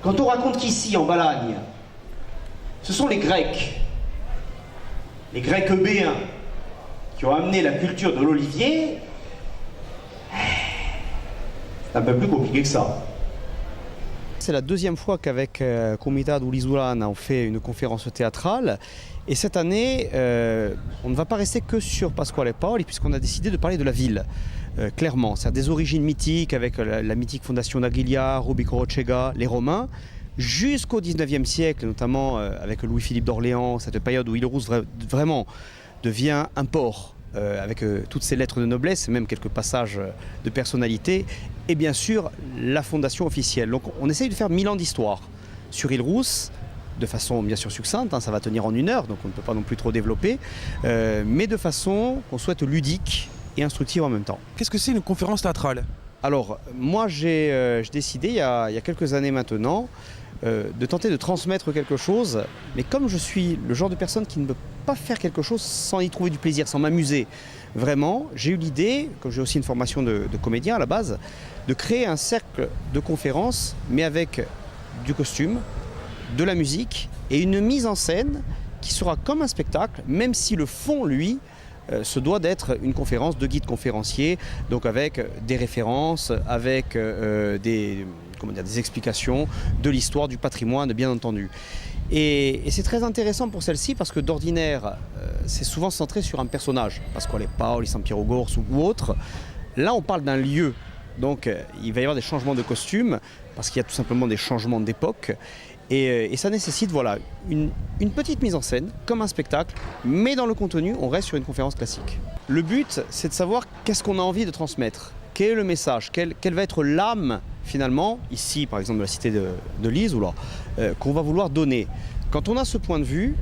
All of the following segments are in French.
Quand on raconte qu'ici, en Balagne, ce sont les Grecs eubéens, qui ont amené la culture de l'olivier, c'est un peu plus compliqué que ça. C'est la deuxième fois qu'avec Comunità Ulisulana on fait une conférence théâtrale. Et cette année, on ne va pas rester que sur Pasquale Paoli, puisqu'on a décidé de parler de la ville, clairement. C'est-à-dire des origines mythiques, avec la mythique fondation d'Aguilar, Rubico Rochega, les Romains, jusqu'au 19e siècle, notamment avec Louis-Philippe d'Orléans, cette période où Île-Rousse vraiment devient un port, avec toutes ces lettres de noblesse, et même quelques passages de personnalité, et bien sûr la fondation officielle. Donc on essaye de faire 1000 ans d'histoire sur Île-Rousse, de façon bien sûr succincte, hein, ça va tenir en 1 heure, donc on ne peut pas non plus trop développer, mais de façon qu'on souhaite ludique et instructive en même temps. Qu'est-ce que c'est une conférence théâtrale? Alors moi j'ai décidé il y a quelques années maintenant de tenter de transmettre quelque chose, mais comme je suis le genre de personne qui ne peut pas faire quelque chose sans y trouver du plaisir, sans m'amuser vraiment, j'ai eu l'idée, comme j'ai aussi une formation de comédien à la base, de créer un cercle de conférences, mais avec du costume, de la musique et une mise en scène qui sera comme un spectacle, même si le fond, lui, se doit d'être une conférence de guide conférencier, donc avec des références, avec des explications de l'histoire, du patrimoine, bien entendu. Et c'est très intéressant pour celle-ci parce que d'ordinaire, c'est souvent centré sur un personnage, Pasquale Paoli, San Piero Gorso ou autre. Là, on parle d'un lieu. Donc il va y avoir des changements de costumes parce qu'il y a tout simplement des changements d'époque et ça nécessite voilà, une petite mise en scène comme un spectacle, mais dans le contenu on reste sur une conférence classique. Le but c'est de savoir qu'est-ce qu'on a envie de transmettre, quel est le message, quelle va être l'âme finalement, ici par exemple de la cité de Lise, qu'on va vouloir donner. Quand on a ce point de vue,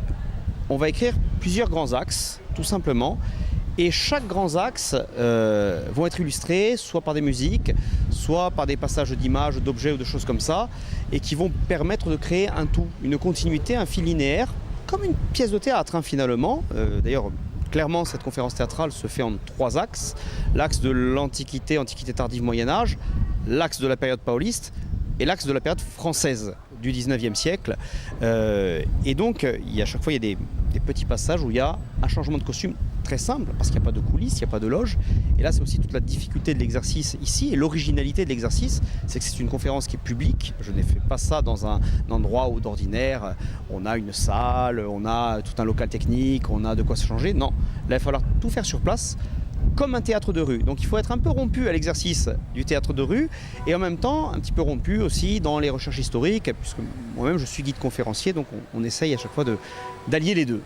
on va écrire plusieurs grands axes tout simplement. Et chaque grand axe vont être illustrés soit par des musiques, soit par des passages d'images, d'objets ou de choses comme ça, et qui vont permettre de créer un tout, une continuité, un fil linéaire, comme une pièce de théâtre finalement. D'ailleurs, clairement, cette conférence théâtrale se fait en 3 axes. L'axe de l'Antiquité, Antiquité tardive, Moyen-Âge, l'axe de la période pauliste et l'axe de la période française du 19e siècle. Et donc, à chaque fois, il y a des petits passages où il y a un changement de costume très simple, parce qu'il n'y a pas de coulisses, il n'y a pas de loge. Et là, c'est aussi toute la difficulté de l'exercice ici, et l'originalité de l'exercice, c'est que c'est une conférence qui est publique. Je n'ai fait pas ça dans un endroit où d'ordinaire, on a une salle, on a tout un local technique, on a de quoi se changer. Non, là, il va falloir tout faire sur place, comme un théâtre de rue. Donc il faut être un peu rompu à l'exercice du théâtre de rue et en même temps un petit peu rompu aussi dans les recherches historiques, puisque moi-même je suis guide conférencier, donc on essaye à chaque fois d'allier les deux.